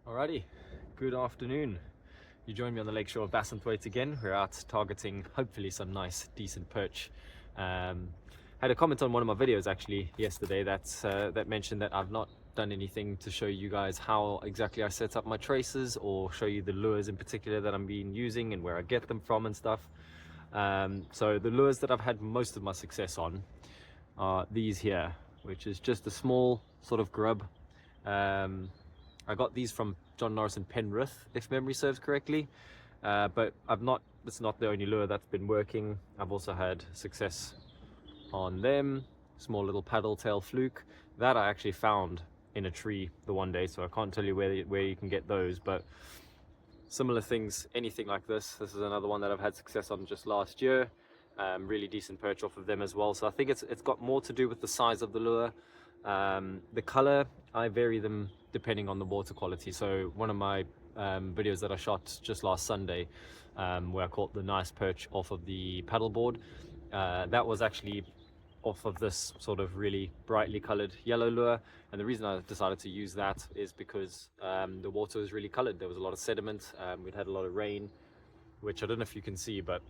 Alrighty, good afternoon. You join me on the lakeshore of Bassenthwaite again. We're out targeting hopefully some nice decent perch. Had a comment on one of my videos actually yesterday that mentioned that I've not done anything to show you guys how exactly I set up my traces or show you the lures in particular that I'm been using and where I get them from and stuff. So the lures that I've had most of my success on are these here, which is just a small sort of grub. I got these from John Norris and Penrith, if memory serves correctly, but it's not the only lure that's been working. I've also had success on them. Small little paddle tail fluke that I actually found in a tree the one day, so I can't tell you where you can get those, but similar things, anything like this is another one that I've had success on just last year. Really decent perch off of them as well. So I think it's got more to do with the size of the lure. The color, I vary them depending on the water quality. So one of my videos that I shot just last Sunday, where I caught the nice perch off of the paddleboard, that was actually off of this sort of really brightly colored yellow lure. And the reason I decided to use that is because the water was really colored. There was a lot of sediment. We'd had a lot of rain, which I don't know if you can see, but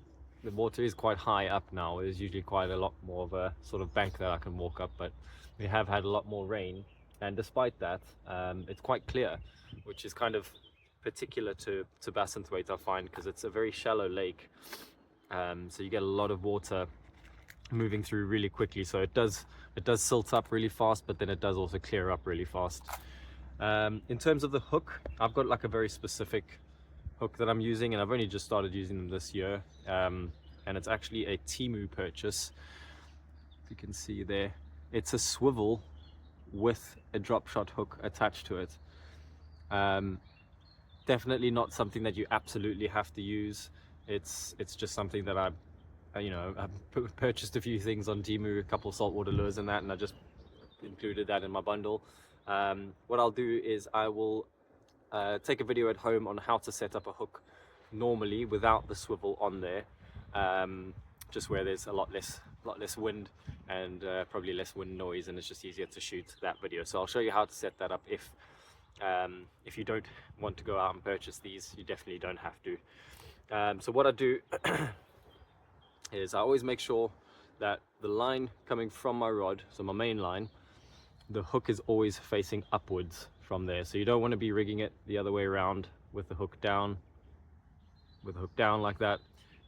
the water is quite high up now. There's usually quite a lot more of a sort of bank that I can walk up, but we have had a lot more rain, and despite that, it's quite clear, which is kind of particular to Bassenthwaite, I find, because it's a very shallow lake. So you get a lot of water moving through really quickly, so it does silt up really fast, but then it does also clear up really fast. In terms of the hook, I've got like a very specific hook that I'm using, and I've only just started using them this year, and it's actually a Temu purchase. If you can see there, it's a swivel with a drop shot hook attached to it. Definitely not something that you absolutely have to use. It's just something that I've purchased a few things on Temu, a couple of saltwater lures and that, and I just included that in my bundle. What I'll do is I will take a video at home on how to set up a hook normally without the swivel on there, just where there's a lot less wind and probably less wind noise, and it's just easier to shoot that video. So I'll show you how to set that up. If you don't want to go out and purchase these, you definitely don't have to. So what I do is I always make sure that the line coming from my rod, so my main line, the hook is always facing upwards from there. So you don't want to be rigging it the other way around with the hook down like that.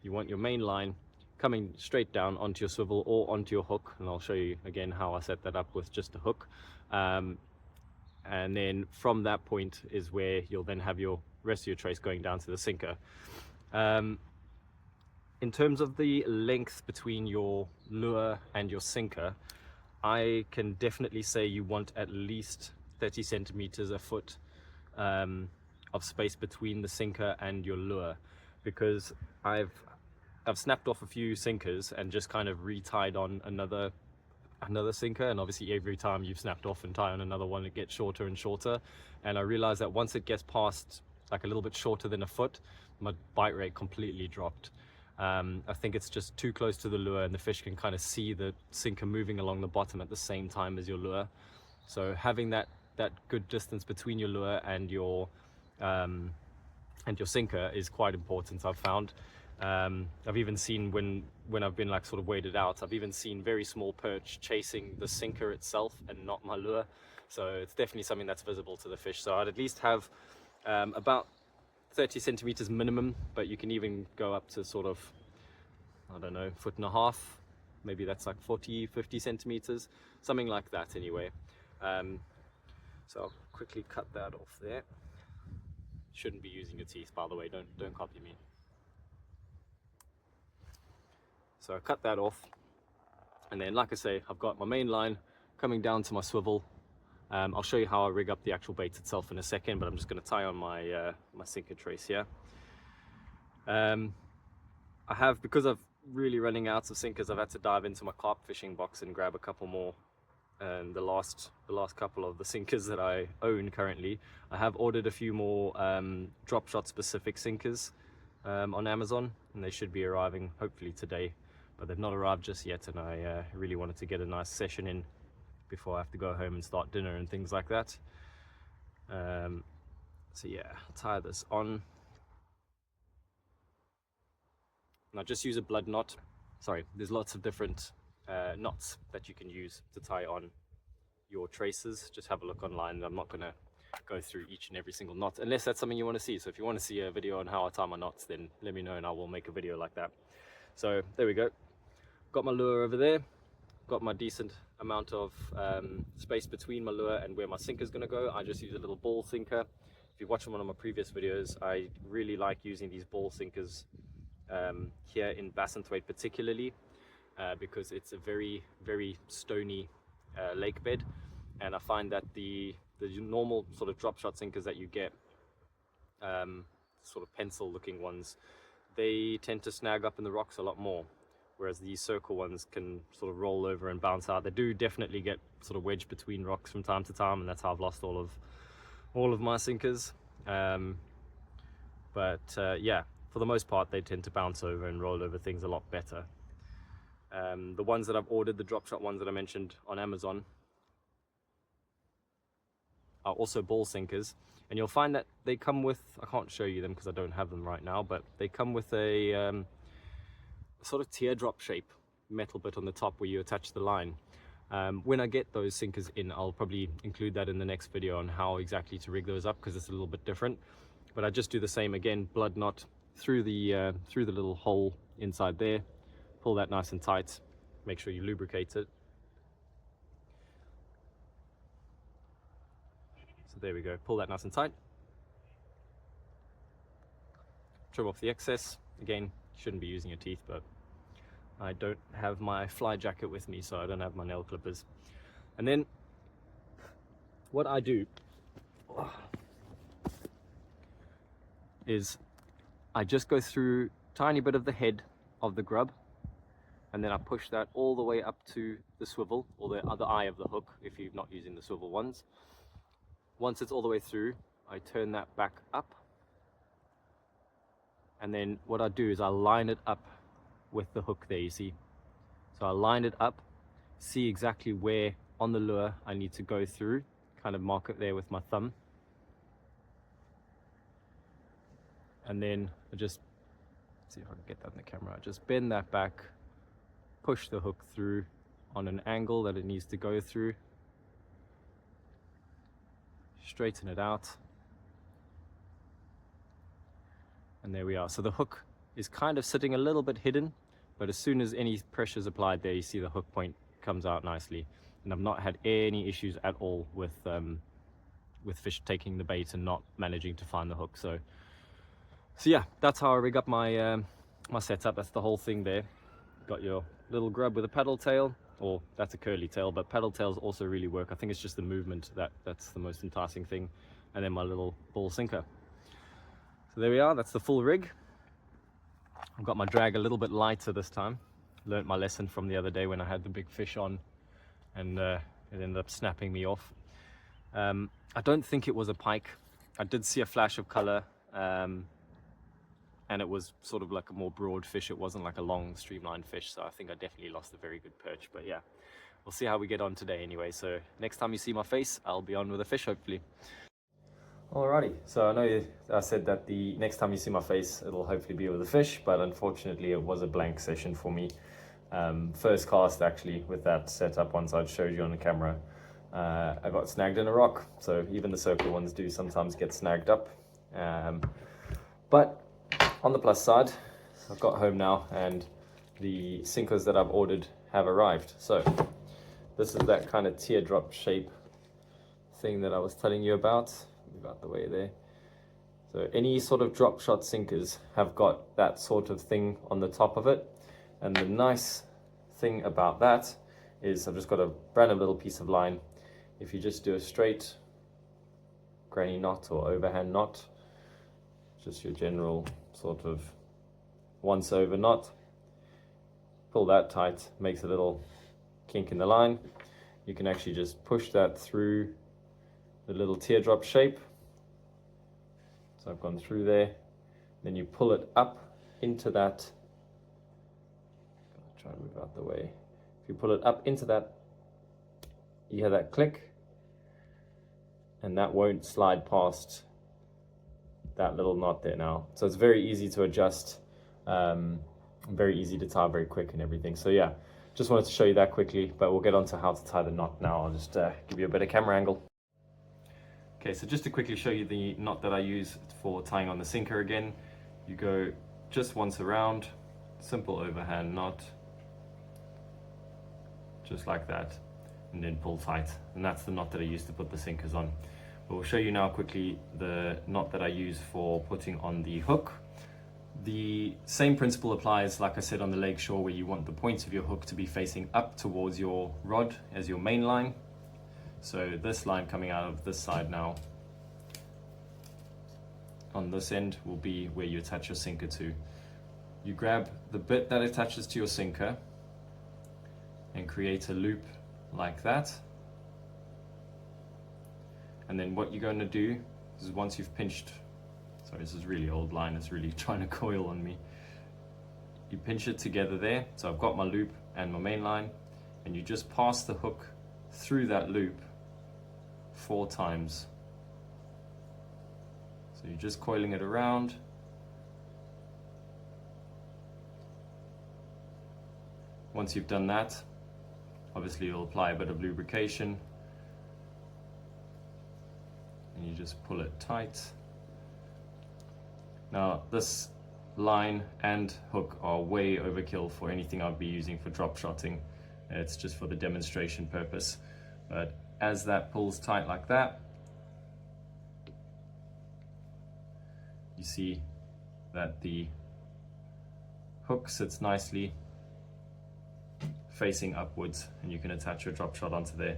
You want your main line coming straight down onto your swivel or onto your hook, and I'll show you again how I set that up with just a hook. And then from that point is where you'll then have your rest of your trace going down to the sinker. In terms of the length between your lure and your sinker, I can definitely say you want at least 30 centimeters, a foot of space between the sinker and your lure, because I've snapped off a few sinkers and just kind of retied on another sinker, and obviously every time you've snapped off and tie on another one, it gets shorter and shorter, and I realized that once it gets past like a little bit shorter than a foot, my bite rate completely dropped. I think it's just too close to the lure, and the fish can kind of see the sinker moving along the bottom at the same time as your lure. So having that good distance between your lure and your sinker is quite important, I've found. I've even seen when I've been like sort of waded out, I've even seen very small perch chasing the sinker itself and not my lure. So it's definitely something that's visible to the fish. So I'd at least have about 30 centimeters minimum, but you can even go up to sort of, I don't know, 1.5 feet. Maybe that's like 40-50 centimeters, something like that anyway. So I'll quickly cut that off there. Shouldn't be using your teeth, by the way, don't copy me. So I cut that off, and then like I say, I've got my main line coming down to my swivel. I'll show you how I rig up the actual bait itself in a second, but I'm just going to tie on my my sinker trace here. Because I've really running out of sinkers, I've had to dive into my carp fishing box and grab a couple more. And the last couple of the sinkers that I own currently, I have ordered a few more drop shot specific sinkers on Amazon, and they should be arriving hopefully today, but they've not arrived just yet, and I really wanted to get a nice session in before I have to go home and start dinner and things like that. So yeah, tie this on. Now just use a blood knot. Sorry, there's lots of different knots that you can use to tie on your traces. Just have a look online. I'm not gonna go through each and every single knot unless that's something you want to see. So if you want to see a video on how I tie my knots, then let me know and I will make a video like that. So there we go. Got my lure over there. Got my decent amount of space between my lure and where my sinker is going to go. I just use a little ball sinker. If you've watched one of my previous videos, I really like using these ball sinkers here in Bassenthwaite particularly because it's a very, very stony lake bed, and I find that the normal sort of drop shot sinkers that you get, sort of pencil looking ones, they tend to snag up in the rocks a lot more, whereas these circle ones can sort of roll over and bounce out. They do definitely get sort of wedged between rocks from time to time, and that's how I've lost all of my sinkers. Yeah, for the most part they tend to bounce over and roll over things a lot better. The ones that I've ordered, the drop shot ones that I mentioned on Amazon, are also ball sinkers, and you'll find that they come with, I can't show you them because I don't have them right now, but they come with a sort of teardrop shape metal bit on the top where you attach the line. When I get those sinkers in, I'll probably include that in the next video on how exactly to rig those up, because it's a little bit different. But I just do the same again, blood knot through the little hole inside there, pull that nice and tight, make sure you lubricate it. So there we go, pull that nice and tight, trim off the excess. Again, you shouldn't be using your teeth, but I don't have my fly jacket with me, so I don't have my nail clippers. And then what I do is I just go through a tiny bit of the head of the grub, and then I push that all the way up to the swivel, or the other eye of the hook if you're not using the swivel ones. Once it's all the way through, I turn that back up, and then what I do is I line it up with the hook there, you see. So I line it up, see exactly where on the lure I need to go through, kind of mark it there with my thumb, and then I just see if I can get that in the camera. I just bend that back, push the hook through on an angle that it needs to go through, straighten it out, and there we are. So the hook is kind of sitting a little bit hidden, but as soon as any pressure is applied there, you see the hook point comes out nicely. And I've not had any issues at all with fish taking the bait and not managing to find the hook. So yeah, that's how I rig up my my setup. That's the whole thing there. Got your little grub with a paddle tail, or that's a curly tail, but paddle tails also really work. I think it's just the movement that's the most enticing thing. And then my little ball sinker. So there we are, that's the full rig. I've got my drag a little bit lighter this time. Learned my lesson from the other day when I had the big fish on, and it ended up snapping me off. I don't think it was a pike. I did see a flash of color, and it was sort of like a more broad fish. It wasn't like a long streamlined fish, so I think I definitely lost a very good perch. But yeah, we'll see how we get on today anyway. So next time you see my face, I'll be on with a fish hopefully. Alrighty, so I know I said that the next time you see my face, it'll hopefully be with a fish, but unfortunately it was a blank session for me. First cast actually with that setup, once I'd showed you on the camera, I got snagged in a rock. So even the circle ones do sometimes get snagged up. But on the plus side, I've got home now and the sinkers that I've ordered have arrived. So this is that kind of teardrop shape thing that I was telling you about. Move out the way there. So any sort of drop shot sinkers have got that sort of thing on the top of it. And the nice thing about that is I've just got a random little piece of line. If you just do a straight granny knot or overhand knot, just your general sort of once over knot, pull that tight, makes a little kink in the line. You can actually just push that through the little teardrop shape. So I've gone through there, then you pull it up into that. Try and move out the way. If you pull it up into that, you hear that click, and that won't slide past that little knot there now. So it's very easy to adjust, very easy to tie, very quick and everything. So yeah, just wanted to show you that quickly, but we'll get on to how to tie the knot now. I'll just give you a better camera angle. Okay, so just to quickly show you the knot that I use for tying on the sinker again, you go just once around, simple overhand knot, just like that, and then pull tight. And that's the knot that I use to put the sinkers on. But we'll show you now quickly the knot that I use for putting on the hook. The same principle applies, like I said, on the lakeshore, where you want the points of your hook to be facing up towards your rod as your main line. So this line coming out of this side now, on this end, will be where you attach your sinker to. You grab the bit that attaches to your sinker and create a loop like that. And then what you're going to do is, once you've pinched, sorry, this is really old line, it's really trying to coil on me. You pinch it together there. So I've got my loop and my main line, and you just pass the hook through that loop 4 times. So you're just coiling it around. Once you've done that, obviously you'll apply a bit of lubrication, and you just pull it tight. Now this line and hook are way overkill for anything I'd be using for drop shotting. It's just for the demonstration purpose. But as that pulls tight like that, you see that the hook sits nicely facing upwards, and you can attach your drop shot onto there.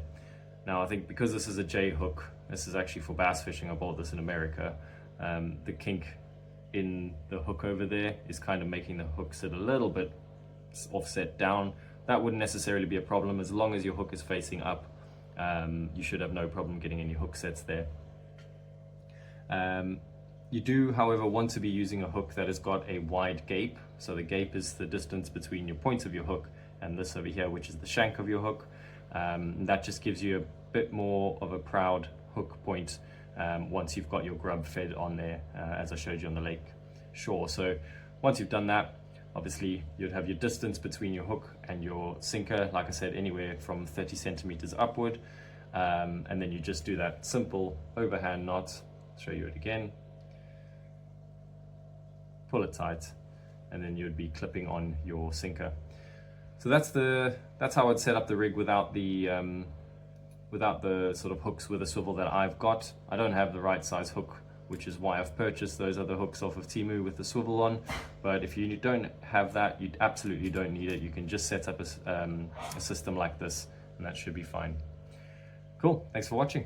Now I think because this is a J hook, this is actually for bass fishing, I bought this in America, the kink in the hook over there is kind of making the hook sit a little bit offset down. That wouldn't necessarily be a problem. As long as your hook is facing up, you should have no problem getting any hook sets there. You do, however, want to be using a hook that has got a wide gape. So the gape is the distance between your points of your hook and this over here, which is the shank of your hook. That just gives you a bit more of a proud hook point once you've got your grub fed on there, as I showed you on the lake shore. So once you've done that, obviously you'd have your distance between your hook and your sinker, like I said, anywhere from 30 centimeters upward. And then you just do that simple overhand knot. I'll show you it again. Pull it tight, and then you'd be clipping on your sinker. So that's how I'd set up the rig without the sort of hooks with a swivel that I've got. I don't have the right size hook, which is why I've purchased those other hooks off of Temu with the swivel on. But if you don't have that, you absolutely don't need it. You can just set up a system like this, and that should be fine. Cool, thanks for watching.